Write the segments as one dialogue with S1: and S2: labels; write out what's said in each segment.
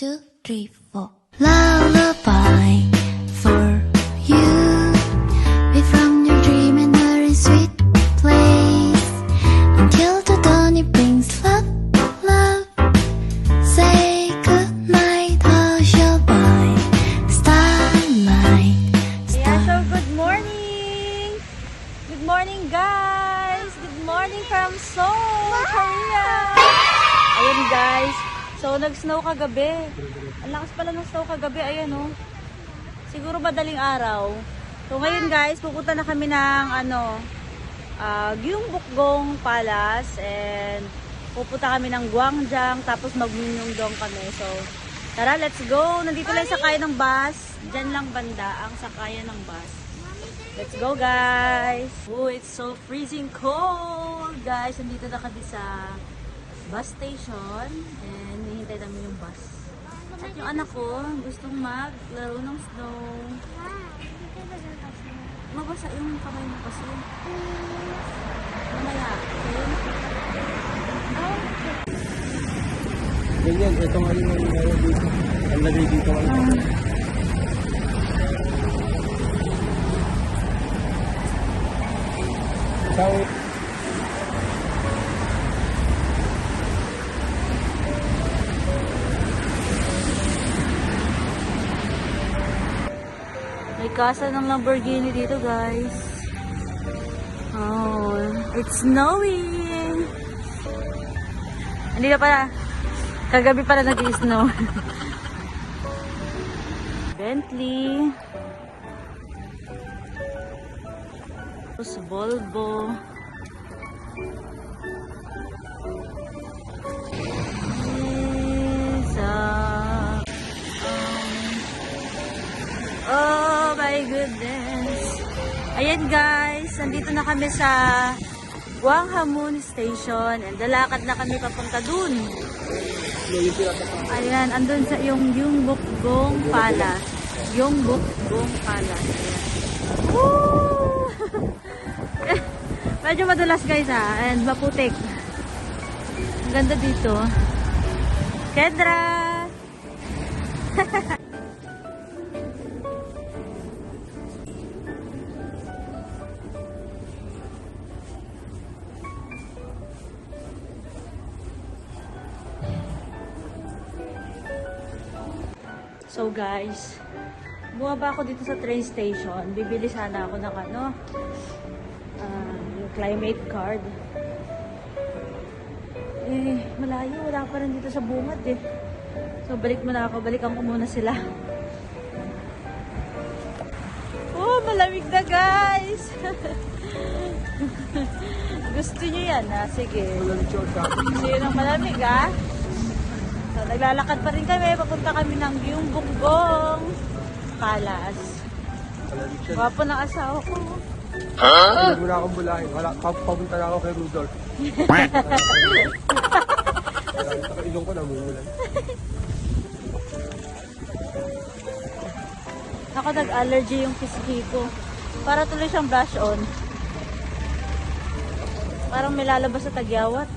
S1: two, three, four. Lullaby for you. Be from your dream and are in sweet place. Until the dawn it brings love, love. Say goodnight, hush-a-bye. Starlight,
S2: Yeah, so good morning! Good morning, guys! Good morning from Seoul, Korea! Ayun, guys. So, nag-snow kagabi. Ang lakas pala ng snow kagabi. Ayan, oh. Siguro madaling araw. So, ngayon, guys, pupunta na kami ng, Gyeongbokgung Palace. And, pupunta kami ng Gwangjang. Tapos, mag-Myeongdong kami. So, tara, let's go! Nandito lang yung sakayan ng bus. Diyan lang banda ang sakayan ng bus. Let's go, guys! Oh, it's so freezing cold! Guys, nandito na kami sa bus station. And, hihintay namin yung bus. At yung anak ko, gustong maglaro ng snow. Mabasa yung kamay mo kasi. Mamaya. Okay?
S3: Ganyan, ito nga yung nangyayari dito. Ang lagay dito.
S2: May kasa ng Lamborghini dito, guys. Oh, it's snowing. Hindi na pala. Kagabi pala nag-i-snow. Bentley. Tapos Volvo. Oh my goodness. Ayan, guys, nandito na kami sa Gwanghwamun Station and lalakad na kami papunta dun. Ayan, andun sa yung Gyeongbokgung Palace. Gyeongbokgung Palace. Woo! Medyo madulas, guys, ha, and maputik. Ang ganda dito. Kedra! So, guys, bumaba ako dito sa train station. Bibili sana ako ng yung climate card. Eh, malayo. Wala pa rin dito sa bungad eh. So, balik muna ako. Balikan ko muna sila. Oh, malamig na, guys! Gusto nyo yan, ha? Sige. Gusto yun ang malamig, ha? So, naglalakad pa rin kami. Papunta kami ng Gyeongbokgung Palace. Wapo ng asawa ko.
S3: Hindi mo na akong bulahin. Papunta na ako kay Rudolph. Ilong ko namumulan.
S2: Ako nag-allergy yung pisngi ko. Para tuloy siyang brush on. Parang may lalabas sa tagyawat.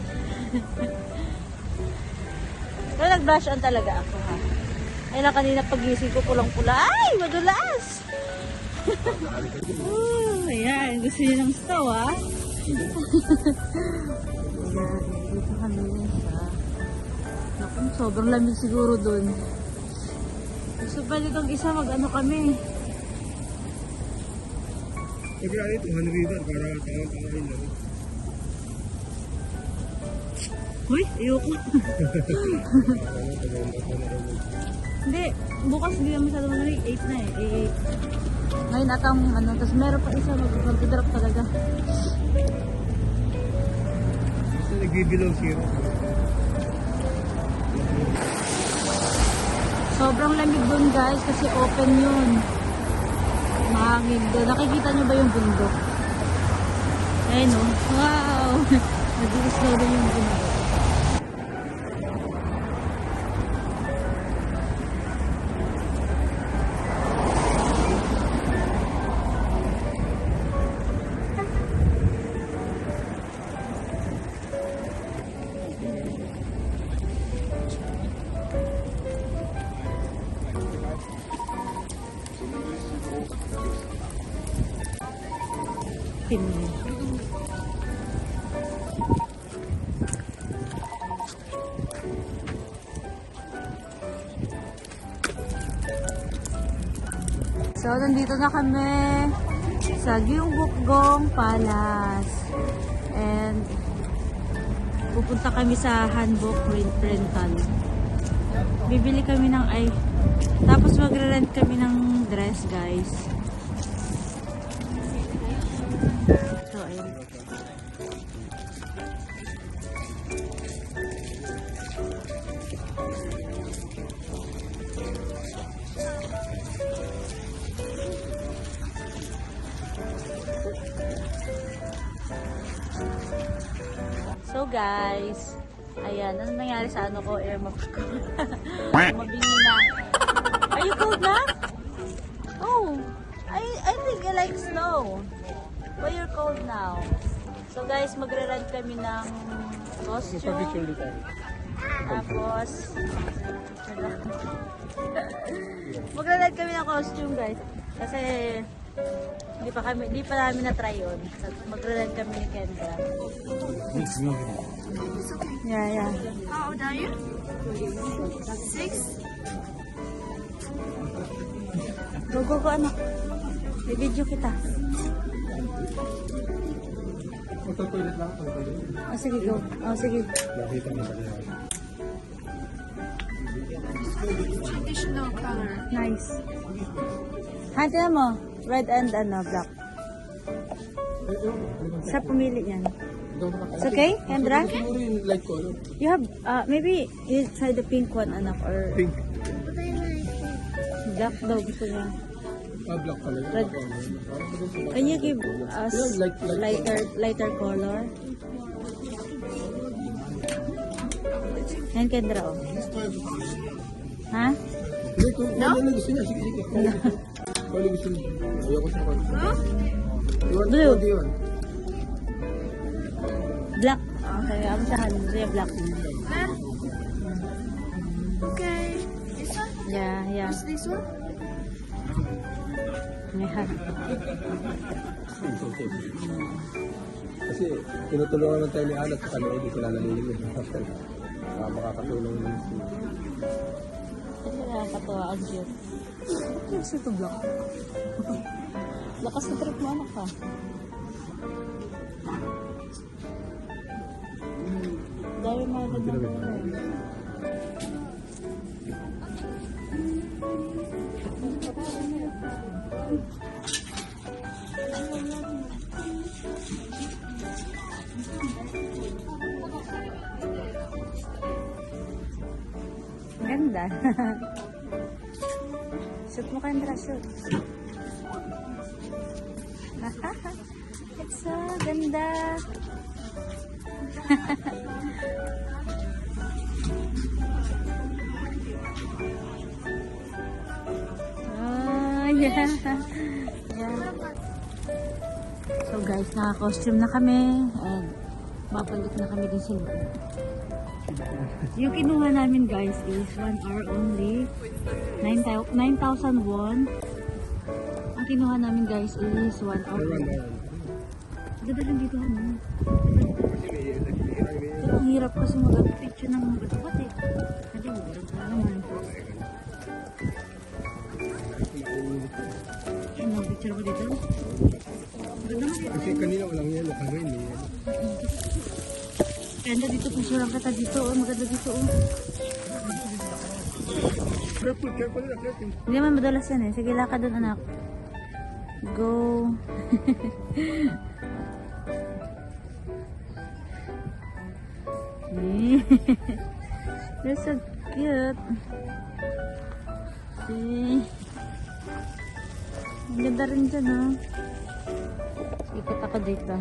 S2: Pero nag-brush on talaga ako, ha. Ay na kanina pagising ko pulang-pula. Ay, madulas! Ayan, gusto niyo ng snow, ha? Ayan, dito kami sa... Naku, sobrang lamig siguro dun. Gusto pa ditong isa, mag-ano kami.
S3: Pag-ano ito, River, para tawag-tawagin lang.
S2: Uy, ayoko. Hindi, bukas hindi naman masyado malamig. 8 na eh. 8. Ngayon atang tapos meron pa isa, mag-drop talaga.
S3: Gusto nag-below zero.
S2: Sobrang lamig dun, guys, kasi open yun. Mahangin doon. Nakikita nyo ba yung bundok? Ayun, oh. Wow! Nag-i-snow din yung bundok. Pinili. So, nandito na kami sa Gyeongbokgung Palace. And pupunta kami sa Hanbok Rental. Bibili kami ng tapos magre-rent kami ng dress, guys. So, ayun. So guys, ayan, ano nangyari sa ano ko, earmuffs ko? Mabingi na. Are you cold na? Oh, I think I like snow. But you're cold now. So guys, magre-rent kami ng costume. Tapos, magre-rent kami ng costume, guys. Kasi, hindi pa namin na-try yun. So, magre-rent kami ni Kendra. Yeah.
S4: How old are you? 6?
S2: Go, anak. May video kita.
S3: Magto-toilet lang.
S2: Oh, sige, go. Oh, sige.
S3: Nakita mo ba yan?
S4: Traditional color.
S2: Nice. Hantin mo. Red and black. Sa pumili yan. It's okay, Kendra?
S3: Siguro yung light color.
S2: You have, maybe you try the pink one, anak, or
S3: Pink.
S2: black daw gusto niya.
S3: Black color.
S2: Red. Can you give us lighter color? Yan, Kendra, oh. Ha?
S3: Hindi, kung ano gusto niya, sige. Kung ano gusto niya. Ayoko sa kanya.
S2: Blue.
S3: Yun.
S2: Black. Okay, ako sa kanila. Siya black.
S4: Okay. This one?
S2: Yeah.
S4: What's this one?
S2: Yeah.
S3: Kasi tinutulungan ng tayo ni Alat sa kanila, hindi sila nalililig. Makakatulong naman siya.
S2: Ito nakakatawa. Ang cute. Cute ito black. Lakas na trip mo, anak ka. Dahil mga gandang color. Ganda. Shoot mo, Kendra, shoot. It's so ganda. Oh, yeah. So guys, naka-costume na kami. And babalik na kami din sa loob. Yung kinuha namin guys is 1 hour only. 9,000 won. Ang kinuha namin guys is 1 hour. Ganda lang dito ano. Pero ang hirap kasi mag-picture ng mga batabat eh. Hindi mo, hirap na naman. Ano, picture ko dito? Ganda mo dito.
S3: Kasi kanina walang yelo, kagayin eh.
S2: Ganda dito, picture lang kita dito. Oh, maganda dito oh.
S3: Careful na, careful.
S2: Hindi naman madalas yan eh. Sige, lakad doon anak. Go. They're so cute. See? Ang ganda rin dyan oh. Ikot ako dito.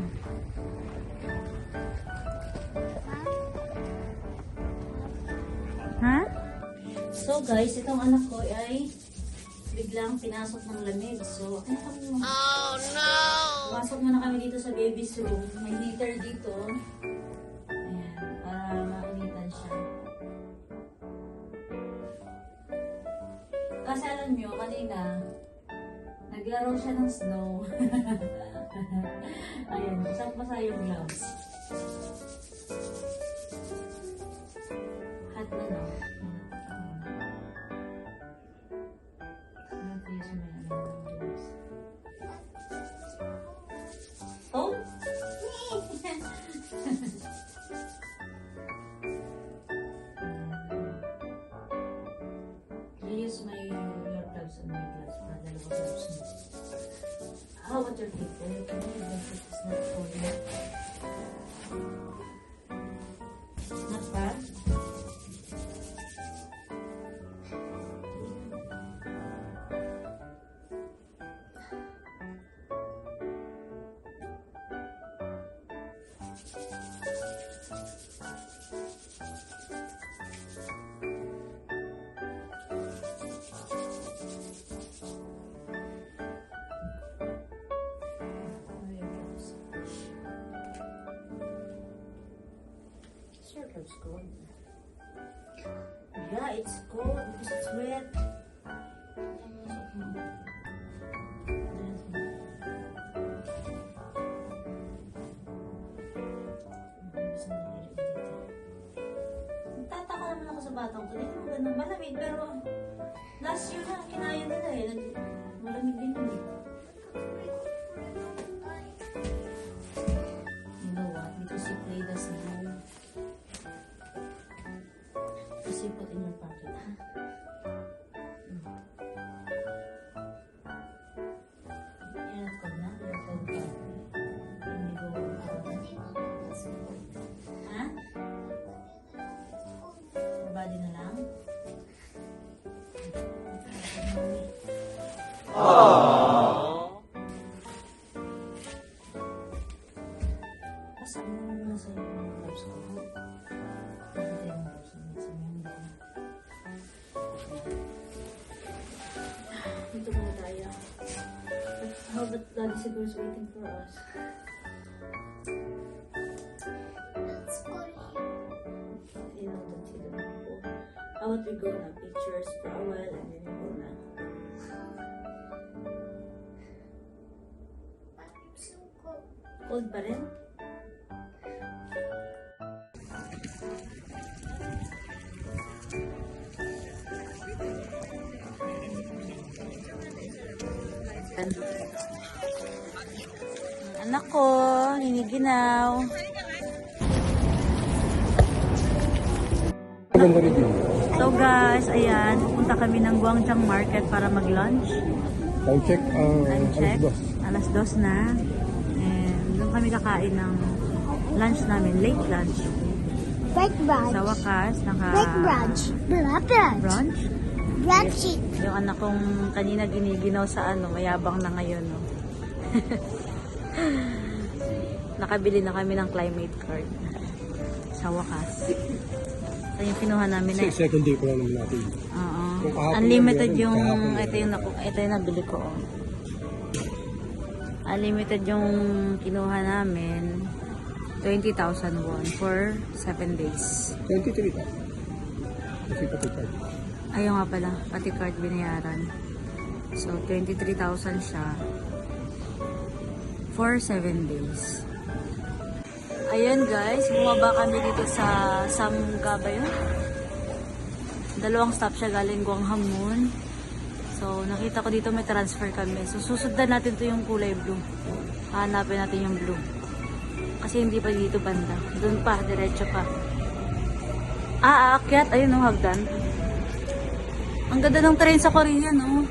S2: Ha? So guys, itong anak ko ay biglang pinasok ng lamig. So, ano kami mo? Oh no! Pasok muna kami dito sa baby's room. May heater dito. Ayan, para mainitan siya. Kasi alam nyo, kanina, naglaro siya ng snow. Ayan, basang-basa yung gloves. Hot na no? Ano please may ano ng gloves? Oh! You use your gloves and my gloves para dalawa gloves mo. How about your feet? Can you even if it's not cold yet? Not bad? Sure looks cold. Yeah, it's cold because it's wet. Tataka naman ako sa batang ko. Hindi mo ganun malamig pero last year na kinaya nila eh. Malamig din yun eh. You know what? Because you play the snow. Just you put in your pocket, ha? You're not cold na? You're cold pa? Hindi go out. Ha? Your body na lang? Kasama mo na sa yung gloves ko, ha? Pagkita yung gloves mo. Dito muna tayo. How about Daddy Sigur's waiting for us?
S1: Let's go here.
S2: You know, don't see them before. How about we go na pictures for a while and then we go na.
S1: I'm so cold.
S2: Cold pa rin? Anak ko, hiniginaw.
S3: Maganda rin yun.
S2: So guys, ayan, pupunta kami ng Guangzhou Market para mag-lunch.
S3: Time check,
S2: Time check,
S3: alas 2.
S2: alas 2 na. And doon kami kakain ng lunch namin, late lunch.
S1: Break brunch.
S2: Sa wakas,
S1: Break brunch. Blah, brunch.
S2: brunch.
S1: Brunch it.
S2: Yung anak kong kanina giniginaw sa ano, mayabang na ngayon. No? Nakabili na kami ng climate card. Sa wakas. So yung kinuha namin na.
S3: Second day pa lang naman natin.
S2: Oo.
S3: Kung kahapon
S2: Unlimited
S3: yan,
S2: yung,
S3: kahapon yan.
S2: ito yung nabili ko. Oh. Unlimited yung kinuha namin. 20,000 won for 7 days.
S3: 23 pa. Kasi pati card.
S2: Ayaw nga pala, pati card binayaran. So, 23,000 siya for 7 days. Ayan guys, bumaba kami dito sa Samga ba yun? Dalawang stop siya galing Gwanghwamun. So, nakita ko dito may transfer kami. So, susundan natin to yung kulay blue. Hanapin natin yung blue. Kasi hindi pa dito banda. Doon pa, diretso pa. Aakyat. Ayun o, hagdan. Ang ganda ng train sa Korea, no?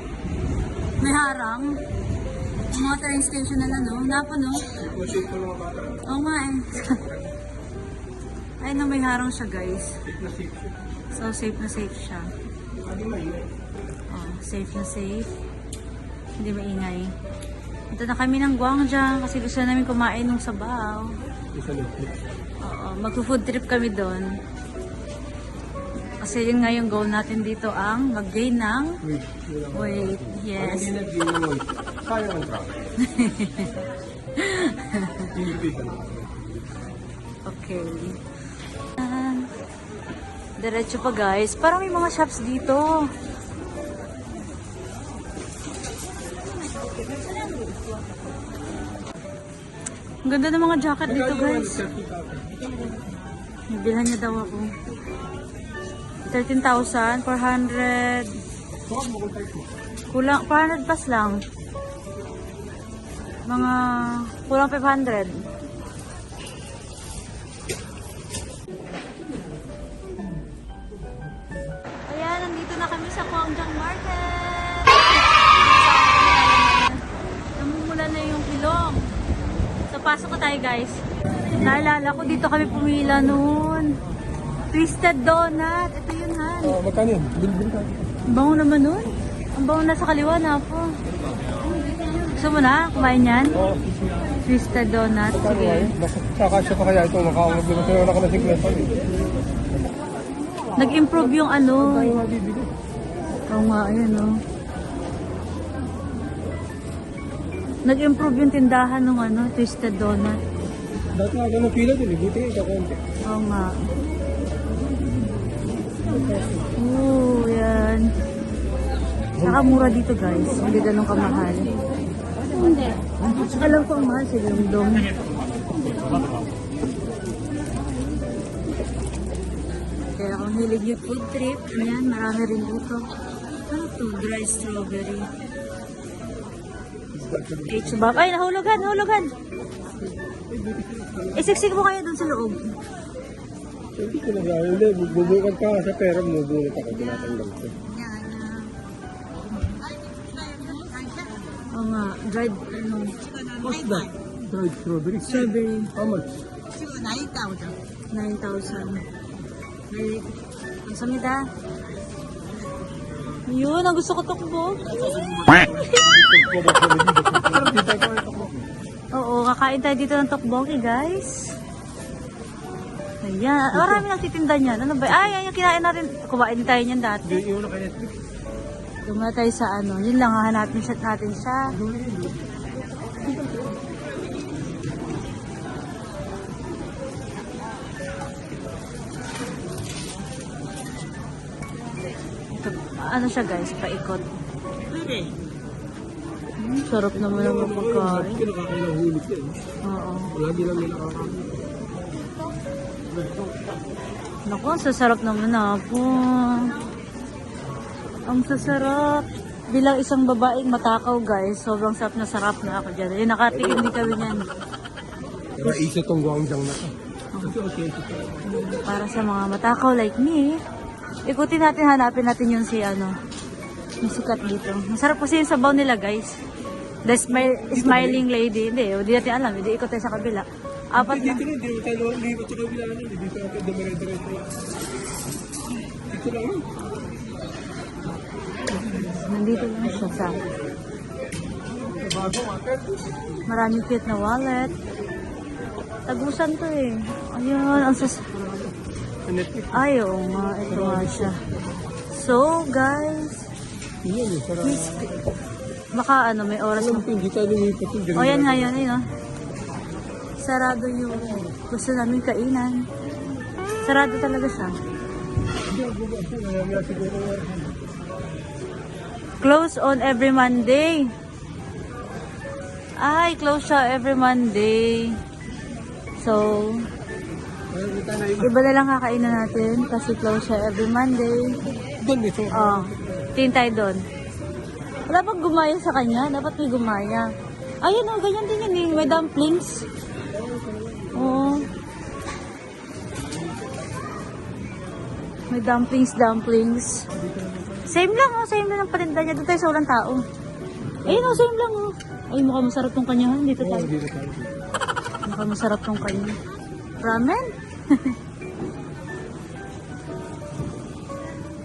S2: May harang. Yung mga train station na no? Napo, no?
S3: Masip ko mga bata.
S2: Oo nga eh. Ayun na, may harang siya, guys. So, safe na safe siya. Oh, safe na safe. Hindi maingay. Ito na kami ng Guangzhou kasi gusto namin kumain ng sabaw.
S3: Isa Netflix.
S2: Oo, mag-food trip kami doon. Kasi yun nga yung goal natin dito ang mag-gain ng weight. Yes.
S3: Hindi nag-gain ng weight. Kaya ang travel.
S2: Okay. Diretso pa guys. Parang may mga shops dito. Ang ganda ng mga jacket dito,
S3: Magkano
S2: guys.
S3: yung 30,000?
S2: Nabilhan niya daw ako. 13,400.
S3: Baka mo kung type mo.
S2: Kulang, 400 plus lang. Mga, kulang 500. Ayan, nandito na kami sa Guangzhou Market. Namumula na yung ilong. So, pasok ko tayo, guys. Naalala ko, dito kami pumila noon. Twisted Donut. Ito yun, Han.
S3: Oh, magkano yun? Bilbil ka.
S2: Ang bango naman nun. Ang bango na sa kaliwa na po. Gusto mo na? Kumain yan?
S3: Oo.
S2: Twisted Donut.
S3: Magkano
S2: Sige.
S3: nga yun? Kakasya pa kaya ito. Makaunag naman sa'yo na ka na 50.
S2: Nag-improve yung ano.
S3: Tayo nga bibili.
S2: Oo nga, ayun o. Nag-improve yung tindahan ng ano, Twisted Donut.
S3: Dati nga ganun pila din. Buti nga kakunti.
S2: Oo nga. Oo, yan. Nakamura dito, guys. Hindi ganun kamahal. Hindi. Alam ko ang mahal sila yung dom. Kaya kung hilig yung food trip, ayan, marami rin dito. Ano to? Dry strawberry. H-bab. Ay, nahulugan, nahulugan. Isiksik mo kayo dun sa loob.
S3: Hindi ko na gawin. Hindi, bubukan ka sa pera. Bubunot ako. Tinatanggal ko.
S2: Oo nga, dried, ano,
S3: What's that? Dried strawberry.
S2: strawberry,
S3: How much?
S2: 9,000. Ay, ang samida. Yun, ang gusto ko tukbo. Oo, kakain tayo dito ng tokboki, guys. Ayan, marami nagtitinda niyan. Ano ba? Ay, yung kinain natin. Kumain tayo niyan dati.
S3: Yung na kaya.
S2: Dumala tayo sa ano. Yun lang, hahanapin natin siya. Ito, ano siya guys, paikot. Sarap naman ang pagkain.
S3: Hindi nakakailang hulit yan.
S2: Oo.
S3: Lagi lang may nakakain.
S2: Naku, ang sasarap naman na po. Ang sasarap. Bilang isang babaeng matakaw guys, sobrang sarap na sarap na ako dyan. Eh, nakatikim din kami niyan.
S3: Kaya isa tong Guangzhou na to. Kasi authentic ka.
S2: Para sa mga matakaw like me, ikutin natin, hanapin natin yung si ano, yung sikat dito. Masarap kasi yung sabaw nila guys. The smiling lady. Hindi natin alam. Hindi ikot tayo sa kabila. Apat na.
S3: Dito na, hindi tayo lipat sa kabila. Dito natin dumire-diretso. Dito lang yun.
S2: Nandito lang siya sa maraming cute na wallet. Tagusan to eh. Ayun, ang
S3: Netflix.
S2: ay, oo nga. Ito nga siya. So, guys,
S3: Yan eh, sarap.
S2: baka ano, may oras
S3: Alam
S2: mo.
S3: ko, hindi tayo lumipat yung
S2: O, yan nga yun, eh, no? Sarado yung gusto namin kainan. Sarado talaga siya. Close on every Monday. Ay, close siya every Monday. So, iba na lang kakainan natin kasi close siya every Monday.
S3: Doon ito.
S2: Oh, tingin tayo doon. Wala bang gumaya sa kanya? Dapat may gumaya. Ayun oh, ganyan din yun eh. May dumplings. Oo. May dumplings. Same lang oh, same lang ang paninda niya. Doon tayo sa walang tao. Ayun oh, same lang oh. Ay, mukhang masarap tong kanya. Dito tayo.
S3: Dito tayo.
S2: Mukhang masarap tong kanya. Ramen?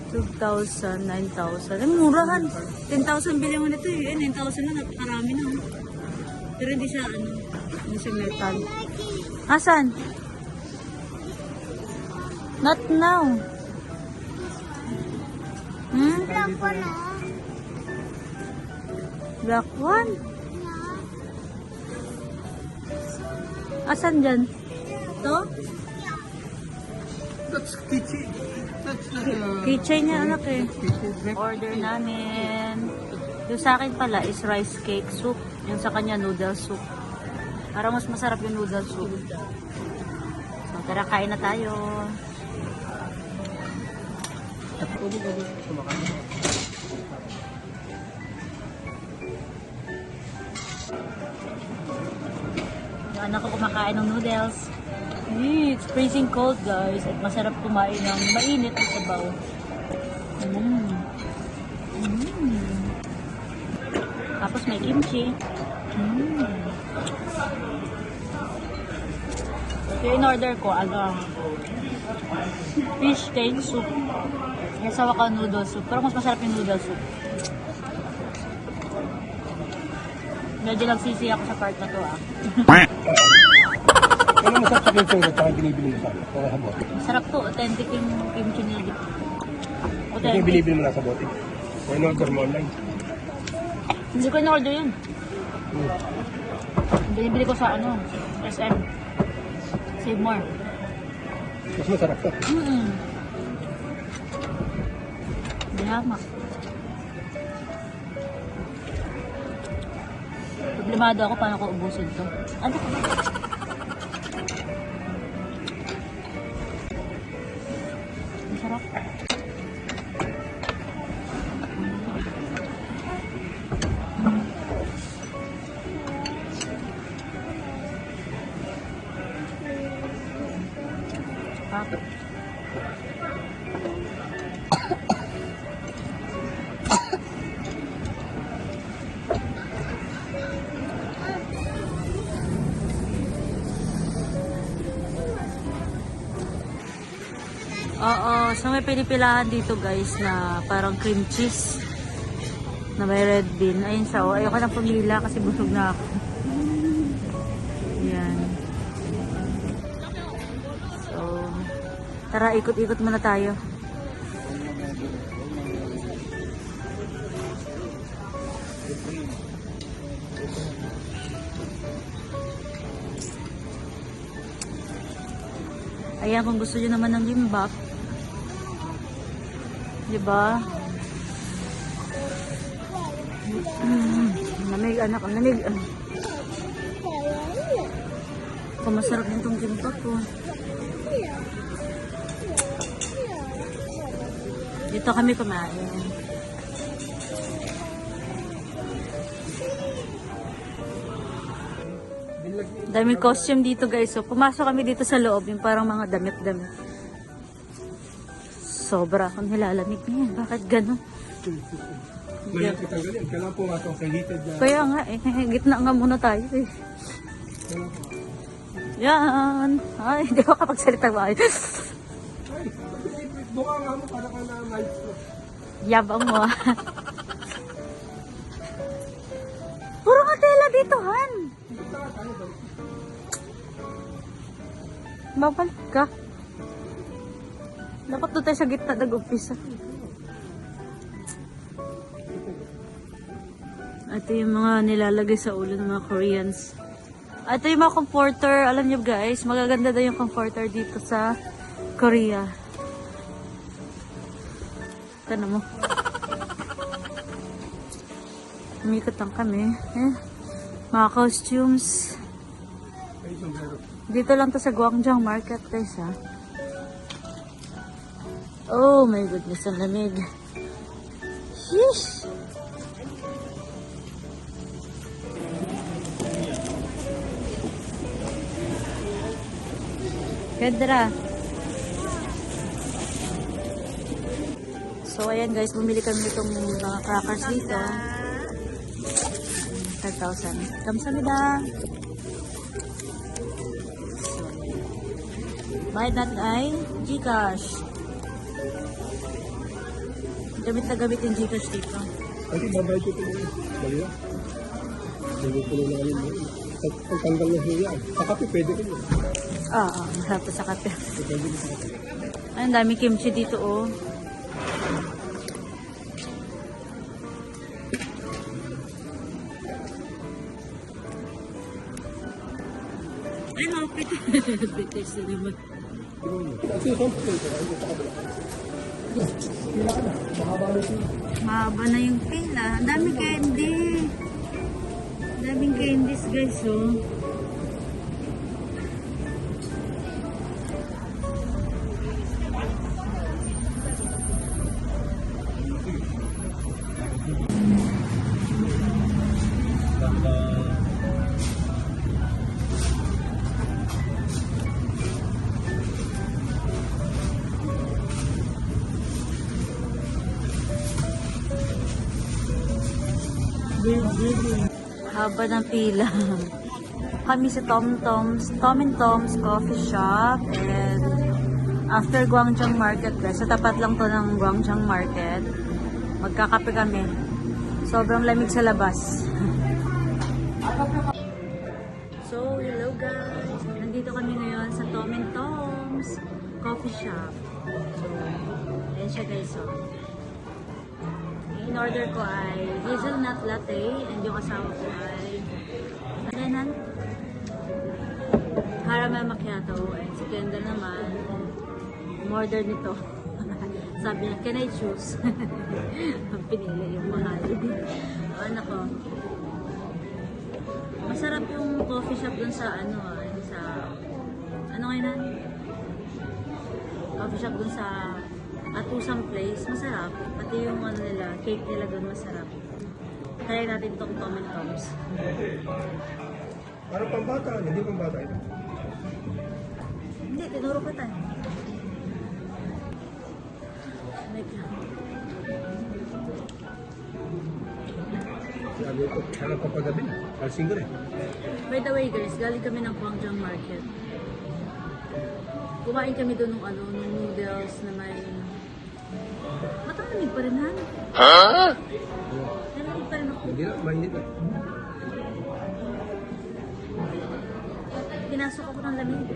S2: 2,000, 9,000. Ay, murahan. 10,000 bilhin mo nito eh. 9,000 na, napakarami na. Pero hindi siya, ano, hindi siya metal. Asan? Not now. Hmm?
S1: Black one, no?
S2: Black one? Asan dyan? To?
S3: That's kitchen. That's not
S2: Keychain niya anak eh. Order namin. Yung sa akin pala is rice cake soup. Yung sa kanya noodle soup. Para mas masarap yung noodle soup. So, tara, kain na tayo. Yung anak ko kumakain ng noodles. It's freezing cold, guys. At masarap kumain ng mainit at sabaw. Tapos may kimchi. So, in-order ko, fish cake soup. May sawa ka noodle soup. Pero mas masarap yung noodle soup. Medyo nagsisi ako sa part na to,
S3: Ano masarap sa kimchi at saka binibili mo sa akin? O sa bote?
S2: Masarap to. Authentic yung kimchi nila.
S3: Ito yung
S2: Authentic.
S3: binibili mo na sa bote. O in-order mo online.
S2: Hindi ko in-order yun. Binibili ko sa SM. Save more.
S3: Mas masarap to.
S2: Dihama. Problemado ako paano ko ubusin to. Ano ko ba? Masarap. Bakit? Oo, so may pinipilahan dito guys na parang cream cheese na may red bean. Ayun siya, ayoko na pumila kasi busog na ako. Yan. So, tara ikot-ikot muna tayo. Ayan, kung gusto nyo naman ng gimbap. Diba? Lamig, anak. Lamig. Kung masarap din itong gimbap po. Dito kami kumain. Daming costume dito guys. So, pumasok kami dito sa loob. Yung parang mga damit-damit. Sobra akong nilalamig niya. Bakit gano'n?
S3: Mayroon kitang ganyan. Kailangan pumasok sa heated na.
S2: Kaya nga eh. Gitna nga muna tayo eh. Yan. Ay, hindi ko kapagsalita ba?
S3: Ay, buka nga mo para ka na maestro.
S2: Yabang mo ah. Puro nga tela dito, Han. Babalik ka. Dapat doon tayo sa gitna nag-umpisa. Ito yung mga nilalagay sa ulo ng mga Koreans. Ito yung mga comforter. Alam nyo guys, magaganda daw yung comforter dito sa Korea. Ito mo. Umikot lang kami. Mga costumes. Dito lang to sa Gwangjang Market guys ha. Oh my goodness, ang lamig. Sheesh! Kedra. So ayan guys, bumili kami itong mga crackers dito. 5,000. Kamsahamnida. Bayad natin ay Gcash. Gamit na gamit yung Gcash dito.
S3: Kasi babayad ko ito. Dali na. Dali ko na yun. Pagtanggal ng huya. Sa kape, pwede ko yun.
S2: Oo, masarap to sa kape.
S3: Pwede ko sa kape.
S2: Ay, ang dami kimchi dito oh. Ay, mapit. Bitis na naman.
S3: Kasi sampo ko ito. Sa kabila. Pila ka na. Mahaba na ito.
S2: Mahaba na yung pila. Ang daming candy. Ang daming candies guys oh. Haba ng pila. Kami sa Tom and Tom's Coffee Shop, and after Guangzhou Market, guys, sa tapat lang to ng Guangzhou Market, magkakape kami. Sobrang lamig sa labas. So, hello guys! Nandito kami ngayon sa Tom and Tom's Coffee Shop. So, ayan siya guys. So, in order ko ay hazelnut latte, and yung asawa ko ay ano caramel macchiato, and si Kendall naman order nito. Sabi niya, can I choose? Pinili yung mahal. Ano ko, masarap yung coffee shop dun sa ano ngayon? Coffee shop dun sa Atusang Place, masarap. Pati yung ano nila, cake nila dun masarap. Try natin itong Tom and Tom's.
S3: Parang pambata, hindi pambata ito.
S2: Hindi, tinuro ko tayo.
S3: Sabi ko, hanap pa pagabi na. Kalsing ko rin.
S2: By the way guys, galing kami ng Guangzhou Market. Kumain kami doon ng ng noodles na may... Matalamig pa rin, ha? Malamig pa rin ako.
S3: Hindi na, mainit na.
S2: Pinasok ako ng lamig.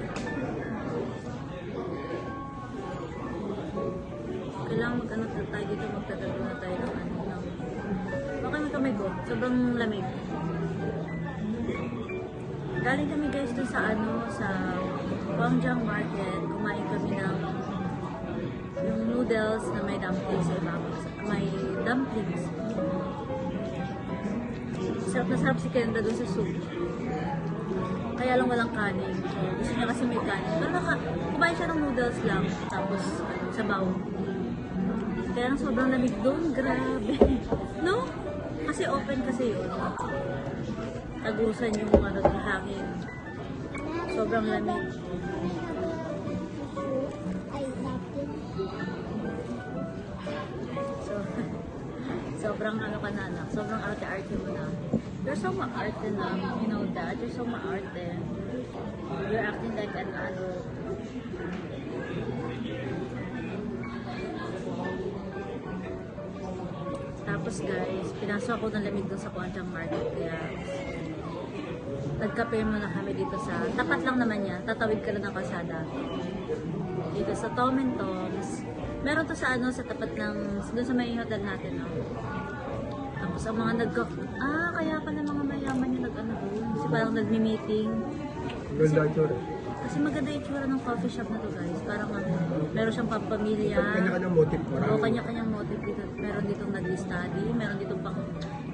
S2: Kailangan mag-ano tayo dito, magtatago na tayo ng ano. Okay mo kamay ko, sobrang lamig. Galing kami guys doon sa sa Guangzhou Market. Kumain kami ng yung noodles na may dumplings sa ibabaw. May dumplings. Sarap na sarap si Kenda doon sa soup. Kaya lang walang kanin. Gusto niya kasi may kanin. Pero kumain siya ng noodles lang. Tapos sabaw. Kaya lang sobrang lamig doon. Grabe. No? Kasi open kasi yun. Tagusan yung hangin. Sobrang lamig. So, sobrang ano ka na, anak. Sobrang arte-arte mo na. You're so ma-arte na. You know that? You're so ma-arte. You're acting like an adult. Tapos guys, pinasok ako ng lamig doon sa Guangzhou Market. Kaya nagkape muna kami dito sa, tapat lang naman yan, tatawid ka lang ng kalsada. Dito sa Tom and Tom's. Meron to sa sa tapat ng, doon sa may hotel natin, no? Tapos ang mga kaya pala mga mayaman yung nag-ano doon. Kasi parang nagmi-meeting.
S3: Ganda ito rin.
S2: Kasi maganda yung tsura ng coffee shop na to guys. Parang meron siyang pampamilya.
S3: Kanya-kanyang motive.
S2: Oo, kanya-kanyang motive dito. Meron ditong nag-study, meron ditong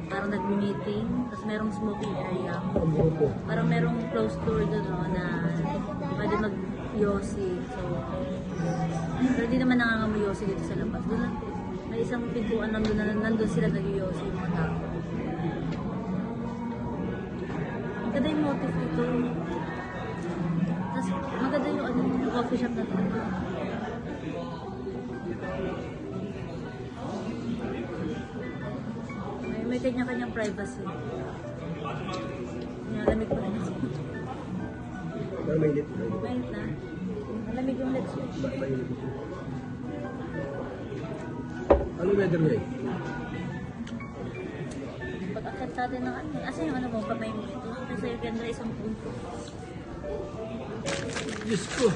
S2: parang nag-meeting, tapos merong smoking area.
S3: Ang grupo.
S2: Parang merong closed door doon, no, na pwede mag-yosi. So, pero di naman nangangamoy yosi dito sa labas. Doon lang, may isang pintuan nandun sila nag-yosi yung mga tao. Maganda yung motive dito. Tapos maganda yung yung coffee shop na to. May kanya-kanyang privacy. Lamig pa rin.
S3: Pero mainit.
S2: Mainit na. Malamig yung let's go.
S3: Mainit. Ano weather niya eh?
S2: Pag-akat natin ng ano. Asa yung ano mo, kamay mo ito? Kasi yung ganda isang punto.
S3: Diyos ko!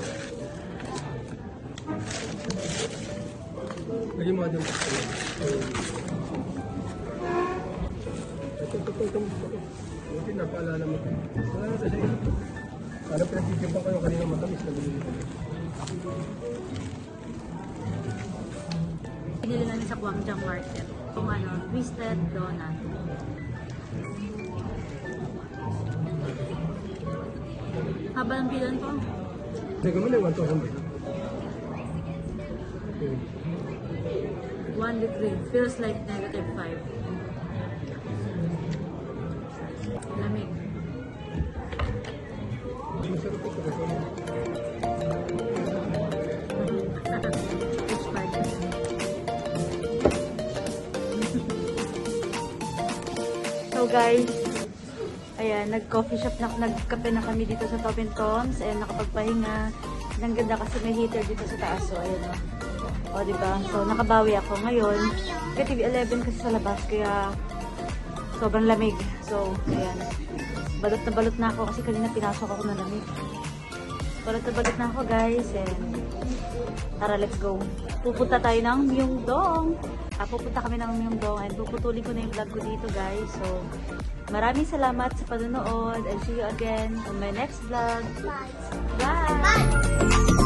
S3: Lagyan mo ka dyan. Ito. Buti napaalala mo. Wala na kasi. Sana pinagtitimpan kayo kanina matamis na bilhin.
S2: Pinili namin sa Guangzhou Market. Kung twisted donut. Haba ng pilan ko.
S3: Teka mo na yung 1,000 ba?
S2: 1 degree. Feels like -5. Lamig.
S3: Masarap ito kasi.
S2: Which part? So So guys, ayan, nag-coffee shop na, nagkape na kami dito sa Top and Toms and nakapagpahinga. Ang ganda kasi may heater dito sa taas. So ayan o. O diba? So nakabawi ako ngayon. Kaya TV11 kasi sa labas kaya sobrang lamig. So ayan. Balot na ako kasi kanina pinasok ako ng lamig. Balot na ako guys and tara, let's go. Pupunta tayo ng Myeongdong. Pupunta kami ng Myeongdong and puputulin ko na yung vlog ko dito guys. So, maraming salamat sa panonood and see you again on my next vlog. Bye!
S1: Bye.